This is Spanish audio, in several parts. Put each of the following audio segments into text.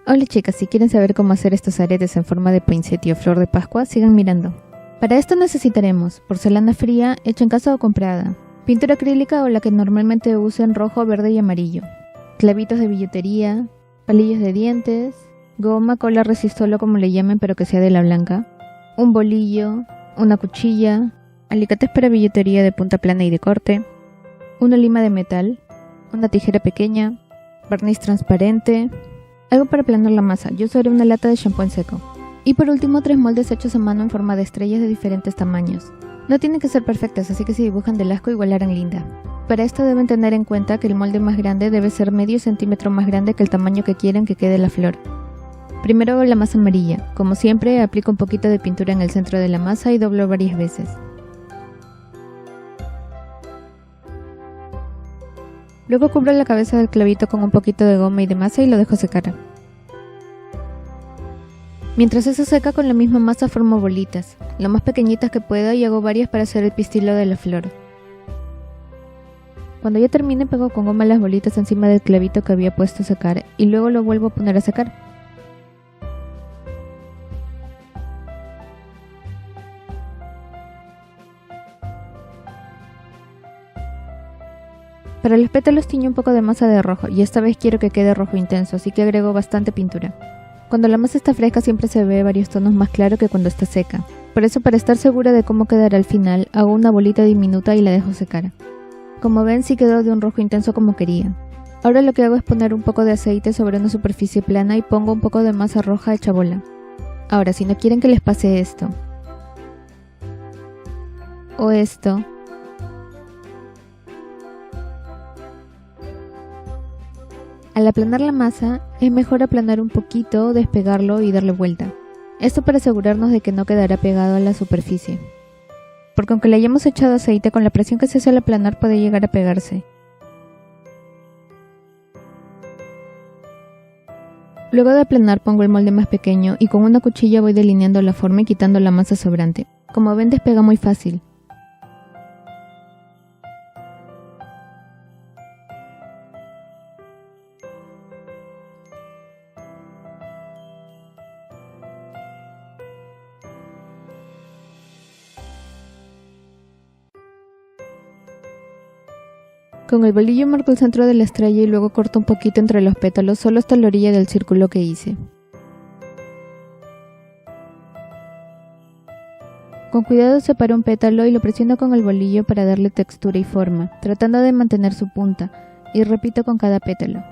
Hola chicas, si quieren saber cómo hacer estos aretes en forma de poinsettia o flor de pascua, sigan mirando. Para esto necesitaremos porcelana fría, hecha en casa o comprada, pintura acrílica o la que normalmente usen rojo, verde y amarillo, clavitos de billutería, palillos de dientes, goma, cola resistolo como le llamen pero que sea de la blanca, un bolillo, una cuchilla, alicates para billutería de punta plana y de corte, una lima de metal, una tijera pequeña, barniz transparente, algo para aplanar la masa. Yo usaré una lata de champú en seco. Y por último 3 moldes hechos a mano en forma de estrellas de diferentes tamaños. No tienen que ser perfectas, así que si dibujan del asco igual harán linda. Para esto deben tener en cuenta que el molde más grande debe ser medio centímetro más grande que el tamaño que quieren que quede la flor. Primero hago la masa amarilla. Como siempre, aplico un poquito de pintura en el centro de la masa y doblo varias veces. Luego cubro la cabeza del clavito con un poquito de goma y de masa y lo dejo secar. Mientras eso seca, con la misma masa formo bolitas, lo más pequeñitas que pueda, y hago varias para hacer el pistilo de la flor. Cuando ya termine, pego con goma las bolitas encima del clavito que había puesto a secar y luego lo vuelvo a poner a secar. Para los pétalos tiño un poco de masa de rojo y esta vez quiero que quede rojo intenso, así que agrego bastante pintura. Cuando la masa está fresca siempre se ve varios tonos más claro que cuando está seca. Por eso, para estar segura de cómo quedará al final, hago una bolita diminuta y la dejo secar. Como ven, sí quedó de un rojo intenso como quería. Ahora lo que hago es poner un poco de aceite sobre una superficie plana y pongo un poco de masa roja hecha bola. Ahora, si no quieren que les pase esto o esto, al aplanar la masa, es mejor aplanar un poquito, despegarlo y darle vuelta. Esto para asegurarnos de que no quedará pegado a la superficie. Porque aunque le hayamos echado aceite, con la presión que se hace al aplanar puede llegar a pegarse. Luego de aplanar pongo el molde más pequeño y con una cuchilla voy delineando la forma y quitando la masa sobrante. Como ven, despega muy fácil. Con el bolillo marco el centro de la estrella y luego corto un poquito entre los pétalos, solo hasta la orilla del círculo que hice. Con cuidado separo un pétalo y lo presiono con el bolillo para darle textura y forma, tratando de mantener su punta, y repito con cada pétalo.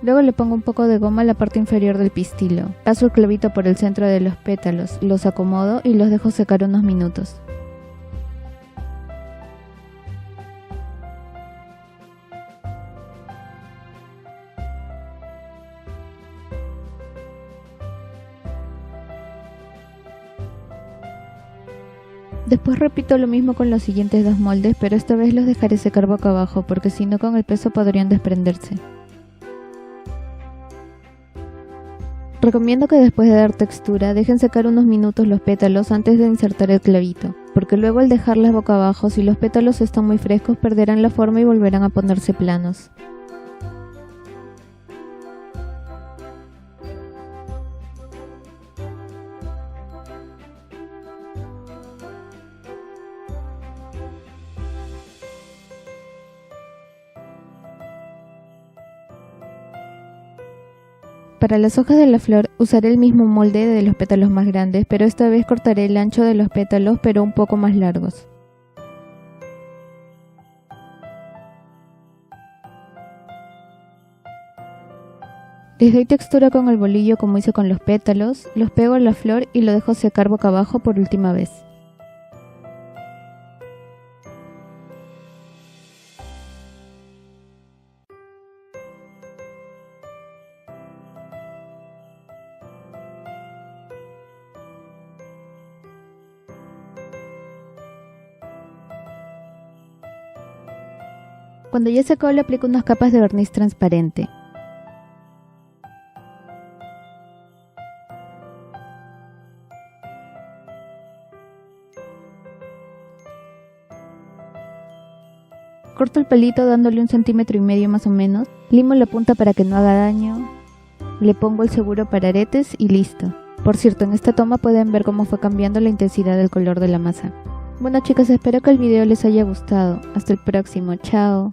Luego le pongo un poco de goma a la parte inferior del pistilo. Paso el clavito por el centro de los pétalos, los acomodo y los dejo secar unos minutos. Después repito lo mismo con los siguientes 2 moldes, pero esta vez los dejaré secar boca abajo porque si no con el peso podrían desprenderse. Recomiendo que después de dar textura dejen secar unos minutos los pétalos antes de insertar el clavito, porque luego al dejarlas boca abajo, si los pétalos están muy frescos perderán la forma y volverán a ponerse planos. Para las hojas de la flor usaré el mismo molde de los pétalos más grandes, pero esta vez cortaré el ancho de los pétalos pero un poco más largos. Les doy textura con el bolillo como hice con los pétalos, los pego en la flor y lo dejo secar boca abajo por última vez. Cuando ya secó, le aplico unas capas de barniz transparente. Corto el palito dándole 1,5 centímetros más o menos, limo la punta para que no haga daño, le pongo el seguro para aretes y listo. Por cierto, en esta toma pueden ver cómo fue cambiando la intensidad del color de la masa. Bueno chicas, espero que el video les haya gustado. Hasta el próximo, chao.